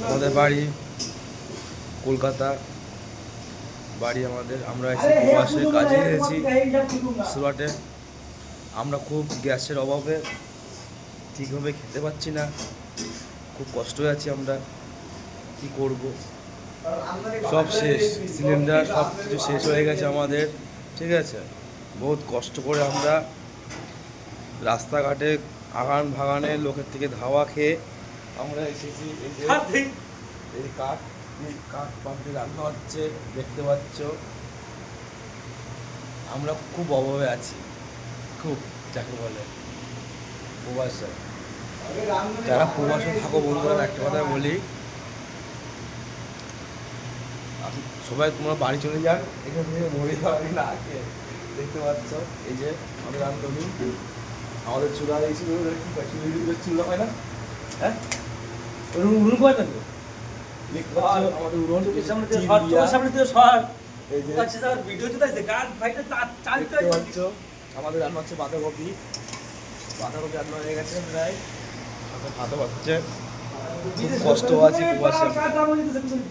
আমাদের বাড়ি কলকাতা, বাড়ি আমাদের। আমরা এসে প্রবাসে কাজে এসেছি সুরাটে। আমরা খুব গ্যাসের অভাবে ঠিকভাবে খেতে পাচ্ছি না, খুব কষ্ট হয়ে আছি আমরা। কি করব, সব শেষ, সিলিন্ডার সব কিছু শেষ হয়ে গেছে আমাদের, ঠিক আছে। বহুত কষ্ট করে আমরা রাস্তাঘাটে আগান ভাগানে লোকের থেকে ধাওয়া খেয়ে আমরা এসেছি। এই কাঠ পাম্পে রান্না হচ্ছে, দেখতে পাচ্ছ। আমরা খুব অভাবে আছি, খুব, যাকে বলে প্রবাসে। যারা প্রবাসে থাকো বন্ধুরা, একটা কথা বলি, সবাই তোমরা বাড়ি চলে যান, এখান থেকে মরে যাবে না। দেখতে পাচ্ছ এই যে আমাদের রান্ধনি, আমাদের চুলা দিয়েছি, চুলা হয় না, হ্যাঁ উনুন হয় না তো, দেখতে পাচ্ছ আমাদের উনুন। আমাদের রান্না হচ্ছে বাঁধাকপি রান্না হয়ে গেছে প্রায়, ভাতও হচ্ছে। খুব কষ্ট আছে প্রবাসে।